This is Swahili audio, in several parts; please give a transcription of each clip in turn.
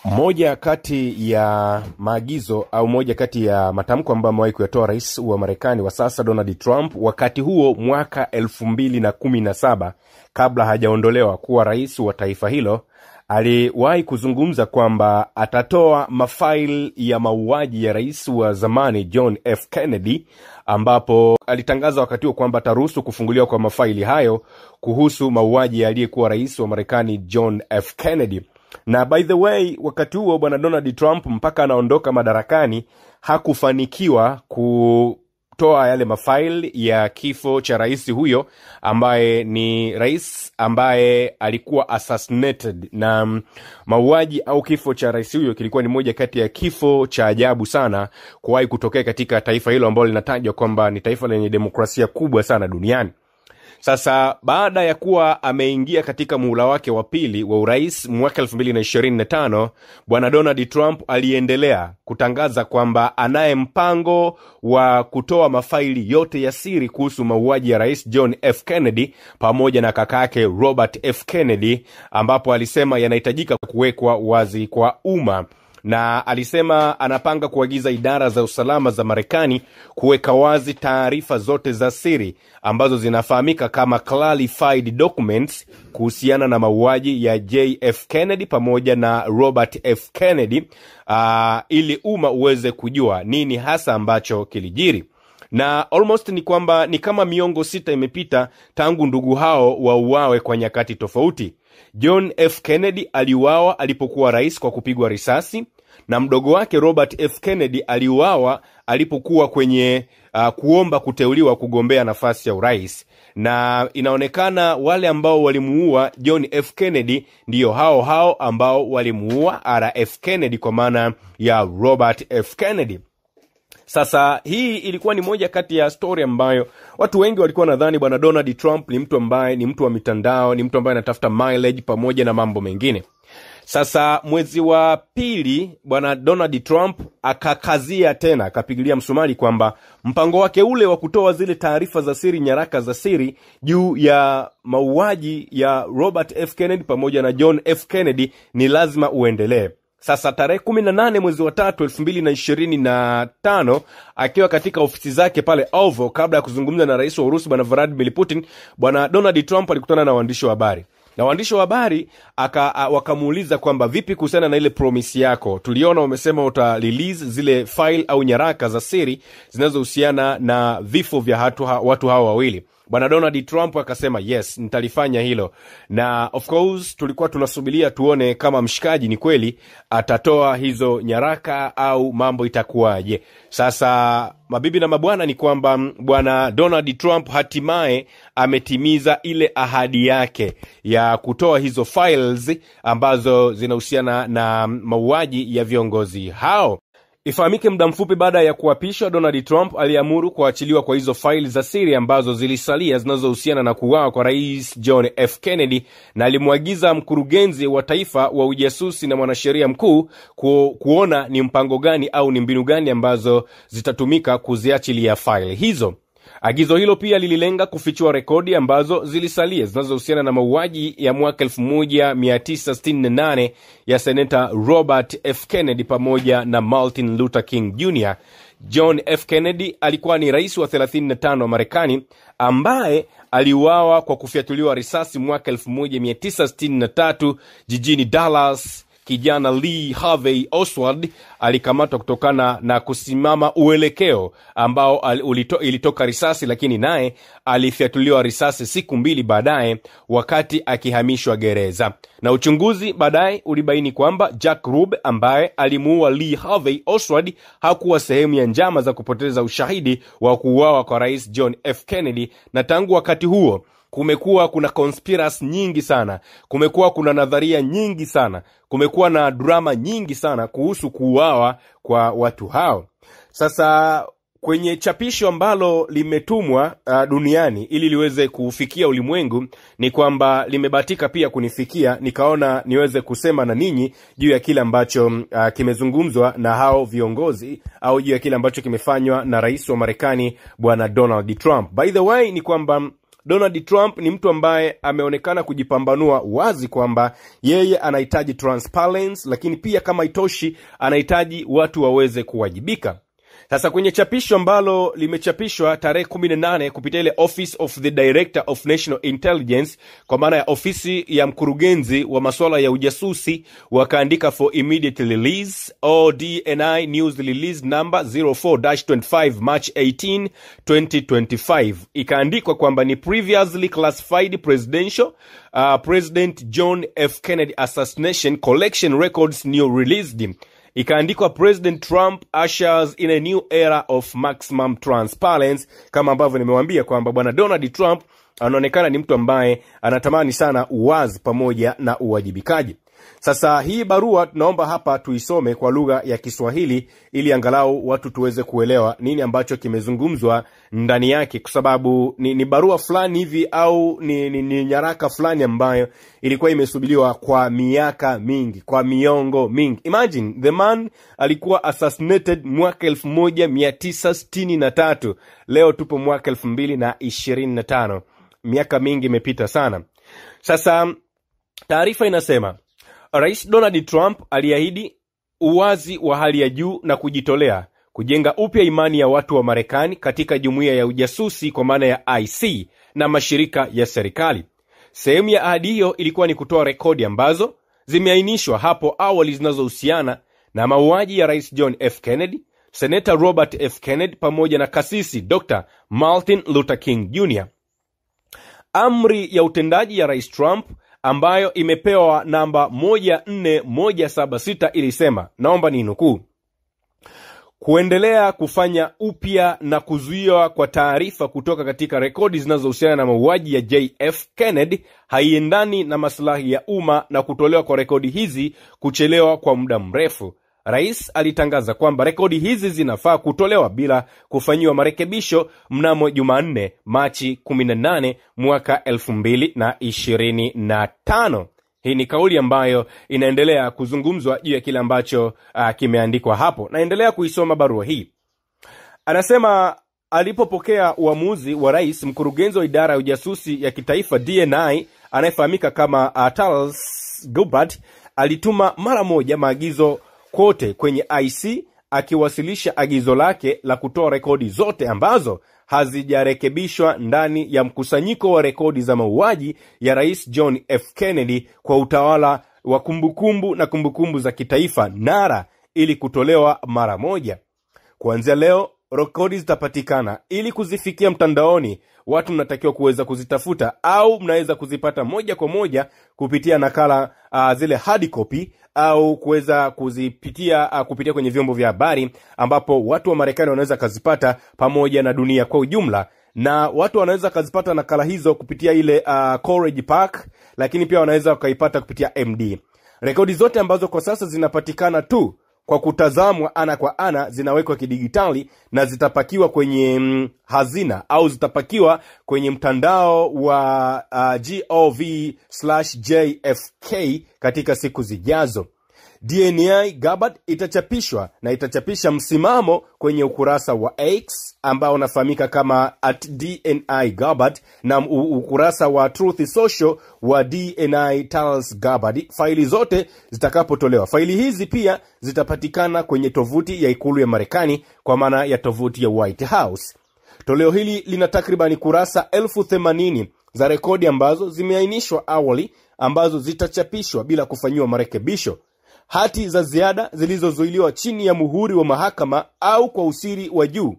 Moja kati ya maagizo au moja kati ya matamko ambayo amewahi kuyatoa rais wa Marekani wa sasa Donald Trump wakati huo mwaka 2017 kabla hajaondolewa kuwa rais wa taifa hilo, aliwahi kuzungumza kwamba atatoa mafaili ya mauaji ya rais wa zamani John F. Kennedy, ambapo alitangaza wakati huo kwamba ataruhusu kufunguliwa kwa mafaili hayo kuhusu mauaji ya aliyekuwa rais wa Marekani John F. Kennedy. Na by the way, wakati huo bwana Donald Trump mpaka anaondoka madarakani hakufanikiwa kutoa yale mafaili ya kifo cha rais huyo, ambaye ni rais ambaye alikuwa assassinated. Na mauaji au kifo cha rais huyo kilikuwa ni moja kati ya kifo cha ajabu sana kuwahi kutokea katika taifa hilo ambalo linatajwa kwamba ni taifa lenye demokrasia kubwa sana duniani. Sasa baada ya kuwa ameingia katika muhula wake wa pili wa urais mwaka 2025, bwana Donald Trump aliendelea kutangaza kwamba anaye mpango wa kutoa mafaili yote ya siri kuhusu mauaji ya rais John F. Kennedy pamoja na kakake Robert F. Kennedy, ambapo alisema yanahitajika kuwekwa wazi kwa umma. Na alisema anapanga kuagiza idara za usalama za Marekani kuweka wazi taarifa zote za siri ambazo zinafahamika kama classified documents kuhusiana na mauaji ya JF Kennedy pamoja na Robert F. Kennedy, ili umma uweze kujua nini hasa ambacho kilijiri. Na almost ni kwamba ni kama miongo 6 imepita tangu ndugu hao wauawe kwa nyakati tofauti. John F. Kennedy aliuawa alipokuwa rais kwa kupigwa risasi, na mdogo wake Robert F. Kennedy aliuawa alipokuwa kwenye kuomba kuteuliwa kugombea nafasi ya urais. Na inaonekana wale ambao walimuua John F. Kennedy ndio hao ambao walimuua RF Kennedy kwa maana ya Robert F. Kennedy. Sasa hii ilikuwa ni moja kati ya story ambayo watu wengi walikuwa nadhani bwana Donald Trump ni mtu ambaye ni mtu wa mitandao, ni mtu ambaye anatafuta mileage pamoja na mambo mengine. Sasa mwezi wa pili bwana Donald Trump akakazia tena, akapigilia msumari kwamba mpango wake ule wa kutoa zile taarifa za siri, nyaraka za siri juu ya mauaji ya Robert F. Kennedy pamoja na John F. Kennedy ni lazima uendelee. Sasa tarehe 18 mwezi wa 3 2025, akiwa katika ofisi zake pale Oval kabla ya kuzungumza na rais wa Urusi bwana Vladimir Putin, bwana Donald Trump alikutana na waandishi wa habari. Na waandishi wa habari wakamuuliza kwamba vipi kuhusiana na ile promise yako, tuliona umesema uta release zile file au nyaraka za siri zinazohusiana na vifo vya watu hawa wawili. Bwana Donald Trump akasema yes, nitalifanya hilo. Na of course tulikuwa tunasubiria tuone kama mshikaji ni kweli atatoa hizo nyaraka au mambo itakuwaje. Sasa mabibi na mabwana, ni kwamba bwana Donald Trump hatimaye ametimiza ile ahadi yake ya kutoa hizo files ambazo zinahusiana na mauaji ya viongozi hao. Ifahamike muda mfupi baada ya kuapishwa, Donald Trump aliamuru kuachiliwa kwa hizo faili za siri ambazo zilisalia zinazohusiana na kuuawa kwa rais John F. Kennedy, na alimwagiza mkurugenzi wa taifa wa ujasusi na mwanasheria mkuu kuona ni mpango gani au ni mbinu gani ambazo zitatumika kuziachilia faili hizo. Agizo hilo pia lililenga kufichua rekodi ambazo zilisalia zinazohusiana na mauaji ya mwaka 1968 ya seneta Robert F. Kennedy pamoja na Martin Luther King Jr. John F. Kennedy alikuwa ni rais wa 35 wa Marekani ambaye aliuawa kwa kufyatuliwa risasi mwaka 1963 jijini Dallas. Kijana Lee Harvey Oswald alikamatwa kutokana na kusimama uelekeo ambao ilitoka risasi, lakini naye alifyatuliwa risasi siku 2 baadaye wakati akihamishwa gereza. Na uchunguzi baadaye ulibaini kwamba Jack Ruby ambaye alimuua Lee Harvey Oswald hakuwa sehemu ya njama za kupoteza ushahidi wa kuuawa kwa rais John F. Kennedy. Na tangu wakati huo kumekuwa kuna conspiracy nyingi sana, kumekuwa kuna nadharia nyingi sana, kumekuwa na drama nyingi sana kuhusu kuuawa kwa watu hao. Sasa kwenye chapisho ambalo limetumwa duniani ili liweze kufikia ulimwengu, ni kwamba limebahatika pia kunifikia, nikaona niweze kusema na ninyi juu ya kile ambacho kimezungumzwa na hao viongozi au juu ya kile ambacho kimefanywa na rais wa Marekani bwana Donald Trump. By the way, ni kwamba Donald Trump ni mtu ambaye ameonekana kujipambanua wazi kwamba yeye anahitaji transparency, lakini pia kama itoshi anahitaji watu waweze kuwajibika. Sasa kwenye chapisho ambalo limechapishwa tarehe 18 kupitia ile Office of the Director of National Intelligence, kwa maana ya ofisi ya mkurugenzi wa masuala ya ujasusi, wakaandika for immediate release or DNI news release number 04-25 March 18 2025. Ikaandikwa kwamba ni previously classified presidential President John F. Kennedy assassination collection records new released. Ikaandikwa President Trump ushers in a new era of maximum transparency, kama ambavyo nimewambia kwamba bwana Donald Trump anaonekana ni mtu ambaye anatamani sana uwazi pamoja na uwajibikaji. Sasa hii barua tunaomba hapa tuisome kwa lugha ya Kiswahili ili angalau watu tuweze kuelewa nini ambacho kimezungumzwa ndani yake, kwa sababu ni barua fulani hivi au ni nyaraka fulani ambayo ilikuwa imesubiriwa kwa miaka mingi, kwa miongo mingi. Imagine the man alikuwa assassinated mwaka 1963. Leo tupo mwaka 2025. Miaka mingi imepita sana. Sasa taarifa inasema Rais Donald Trump aliahidi uwazi wa hali ya juu na kujitolea kujenga upya imani ya watu wa Marekani katika jumuiya ya ujasusi kwa maana ya IC na mashirika ya serikali. Sehemu ya ahadi hiyo ilikuwa ni kutoa rekodi ambazo zimeainishwa hapo awali zinazohusiana na mauaji ya Rais John F. Kennedy, Senator Robert F. Kennedy pamoja na kasisi Dr. Martin Luther King Jr. Amri ya utendaji ya Rais Trump ambayo imepewa namba 14176 ilisema, naomba ninukuu, kuendelea kufanya upya na kuzuiwa kwa taarifa kutoka katika rekodi zinazohusiana na mauaji ya JF Kennedy haiendani na maslahi ya umma na kutolewa kwa rekodi hizi kuchelewa kwa muda mrefu. Rais alitangaza kwamba rekodi hizi zinafaa kutolewa bila kufanyiwa marekebisho mnamo Jumanne, Machi 18 mwaka 2025. Hii ni kauli ambayo inaendelea kuzungumzwa juu ya kile ambacho kimeandikwa hapo. Naendelea kuisoma barua hii. Anasema alipopokea uamuzi wa rais, mkurugenzi wa idara ya ujasusi ya kitaifa DNI anayefahamika kama Charles Gilbert alituma mara moja maagizo kote kwenye IC, akiwasilisha agizo lake la kutoa rekodi zote ambazo hazijarekebishwa ndani ya mkusanyiko wa rekodi za mauaji ya Rais John F. Kennedy kwa utawala wa kumbukumbu na kumbukumbu za kitaifa NARA, ili kutolewa mara moja. Kuanzia leo rekodi zitapatikana. Ili kuzifikia mtandaoni, watu mnatakiwa kuweza kuzitafuta au mnaweza kuzipata moja kwa moja kupitia nakala zile hard copy, au kuweza kuzipitia kupitia kwenye vyombo vya habari ambapo watu wa Marekani wanaweza kuzipata pamoja na dunia kwa ujumla. Na watu wanaweza kuzipata nakala hizo kupitia ile College Park, lakini pia wanaweza kuipata kupitia MD. Rekodi zote ambazo kwa sasa zinapatikana tu kwa kutazamwa ana kwa ana zinawekwa kidigitali na zitapakiwa kwenye hazina au zitapakiwa kwenye mtandao wa gov/JFK katika siku zijazo. DNI Gabbard itachapishwa na itachapisha msimamo kwenye ukurasa wa X ambao unafahamika kama @DNI Gabbard na ukurasa wa Truth Social wa DNI Charles Gabbard faili zote zitakapotolewa. Faili hizi pia zitapatikana kwenye tovuti ya ikulu ya Marekani kwa maana ya tovuti ya White House. Toleo hili lina takribani kurasa 1080 za rekodi ambazo zimeainishwa awali ambazo zitachapishwa bila kufanyiwa marekebisho. Hati za ziada zilizozuiliwa chini ya muhuri wa mahakama au kwa usiri wa juu,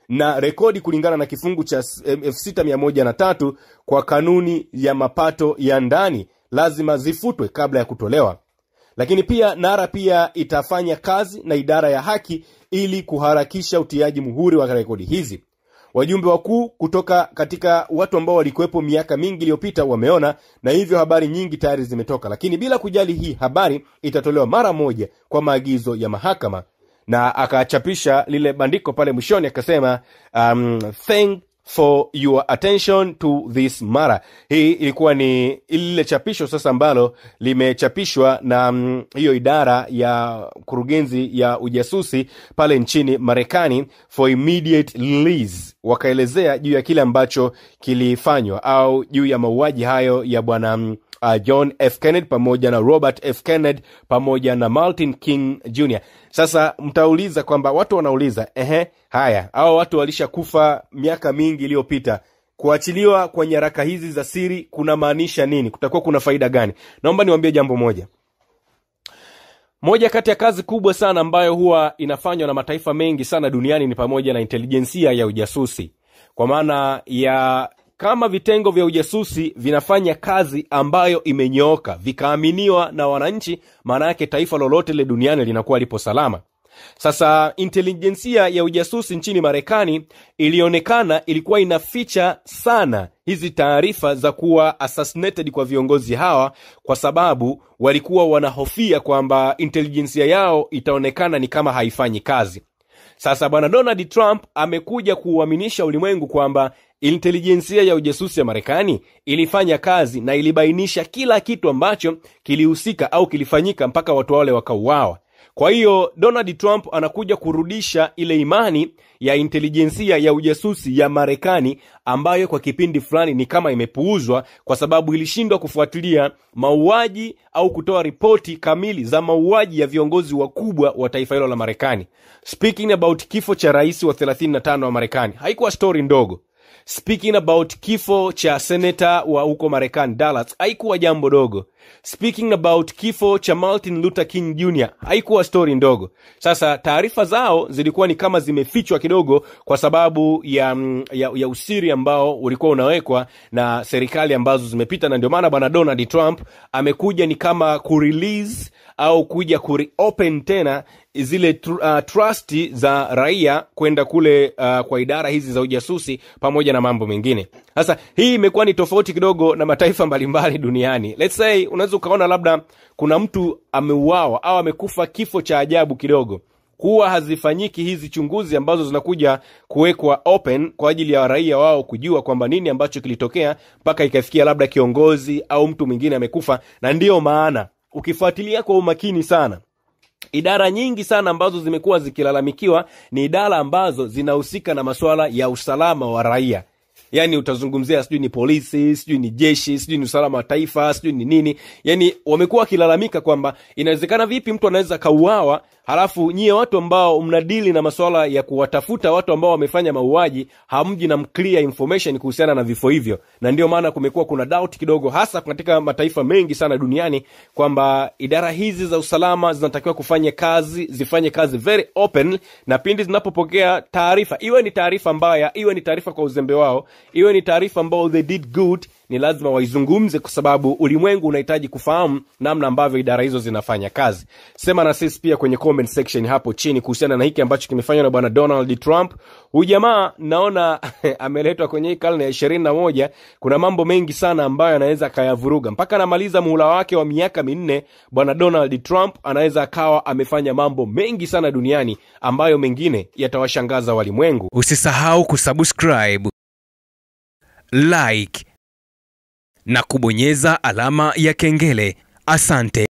na rekodi kulingana na kifungu cha F6103 kwa kanuni ya mapato ya ndani lazima zifutwe kabla ya kutolewa. Lakini pia NARA pia itafanya kazi na idara ya haki ili kuharakisha utiaji muhuri wa rekodi hizi. Wajumbe wakuu kutoka katika watu ambao walikuwepo miaka mingi iliyopita wameona, na hivyo habari nyingi tayari zimetoka, lakini bila kujali hii habari itatolewa mara moja kwa maagizo ya mahakama. Na akachapisha lile bandiko pale mwishoni akasema, thank for your attention to this matter. Hii ilikuwa ni ile chapisho sasa ambalo limechapishwa na hiyo idara ya kurugenzi ya ujasusi pale nchini Marekani for immediate release. Wakaelezea juu ya kile ambacho kilifanywa au juu ya mauaji hayo ya bwana John F. Kennedy pamoja na Robert F. Kennedy pamoja na Martin King Jr. Sasa mtauliza kwamba watu wanauliza, haya, hao watu walishakufa miaka mingi iliyopita. Kuachiliwa kwa nyaraka hizi za siri kuna maanisha nini? Kutakuwa kuna faida gani? Naomba niwaambie jambo moja. Moja kati ya kazi kubwa sana ambayo huwa inafanywa na mataifa mengi sana duniani ni pamoja na intelijensia ya ujasusi. Kwa maana ya kama vitengo vya ujasusi vinafanya kazi ambayo imenyooka, vikaaminiwa na wananchi, maana yake taifa lolote le duniani linakuwa lipo salama. Sasa intelijensia ya ujasusi nchini Marekani ilionekana ilikuwa inaficha sana hizi taarifa za kuwa assassinated kwa viongozi hawa, kwa sababu walikuwa wanahofia kwamba intelijensia yao itaonekana ni kama haifanyi kazi. Sasa bwana Donald Trump amekuja kuuaminisha ulimwengu kwamba intelijensia ya ujasusi ya Marekani ilifanya kazi na ilibainisha kila kitu ambacho kilihusika au kilifanyika mpaka watu wale wakauawa. Kwa hiyo Donald Trump anakuja kurudisha ile imani ya intelijensia ya ujasusi ya Marekani ambayo kwa kipindi fulani ni kama imepuuzwa kwa sababu ilishindwa kufuatilia mauaji au kutoa ripoti kamili za mauaji ya viongozi wakubwa wa taifa hilo la Marekani. Speaking about kifo cha rais wa 35 wa Marekani, haikuwa story ndogo. Speaking about kifo cha senator wa huko Marekani Dallas, haikuwa jambo dogo. Speaking about kifo cha Martin Luther King Jr., haikuwa story ndogo. Sasa taarifa zao zilikuwa ni kama zimefichwa kidogo kwa sababu ya usiri ambao ulikuwa unawekwa na serikali ambazo zimepita, na ndio maana bwana Donald Trump amekuja ni kama kurelease au kuja kureopen tena zile trust za raia kwenda kule kwa idara hizi za ujasusi pamoja na mambo mengine. Sasa hii imekuwa ni tofauti kidogo na mataifa mbalimbali duniani. Let's say unaweza ukaona labda kuna mtu ameuawa au amekufa kifo cha ajabu kidogo. Huwa hazifanyiki hizi chunguzi ambazo zinakuja kuwekwa open kwa ajili ya raia wao kujua kwamba nini ambacho kilitokea mpaka ikafikia labda kiongozi au mtu mwingine amekufa. Na ndiyo maana ukifuatilia kwa umakini sana, idara nyingi sana ambazo zimekuwa zikilalamikiwa ni idara ambazo zinahusika na masuala ya usalama wa raia. Yani utazungumzia sijui ni polisi, sijui ni jeshi, sijui ni usalama wa taifa, sijui ni nini. Yani wamekuwa wakilalamika kwamba inawezekana vipi mtu anaweza kauawa, halafu nyie watu ambao mnadili na masuala ya kuwatafuta watu ambao wamefanya mauaji hamji na clear information kuhusiana na vifo hivyo. Na ndio maana kumekuwa kuna doubt kidogo, hasa katika mataifa mengi sana duniani, kwamba idara hizi za usalama zinatakiwa zifanye kazi very open, na pindi zinapopokea taarifa, iwe ni taarifa mbaya, iwe ni taarifa kwa uzembe wao, iwe ni taarifa ambao they did good, ni lazima waizungumze kwa sababu ulimwengu unahitaji kufahamu namna ambavyo idara hizo zinafanya kazi. Sema na sisi pia kwenye comment section hapo chini kuhusiana na hiki ambacho kimefanywa na bwana Donald Trump. Huyu jamaa naona ameletwa kwenye karne ya 21. Kuna mambo mengi sana ambayo anaweza kayavuruga. Mpaka anamaliza muhula wake wa miaka 4, bwana Donald Trump anaweza akawa amefanya mambo mengi sana duniani ambayo mengine yatawashangaza walimwengu. Usisahau kusubscribe, like na kubonyeza alama ya kengele. Asante.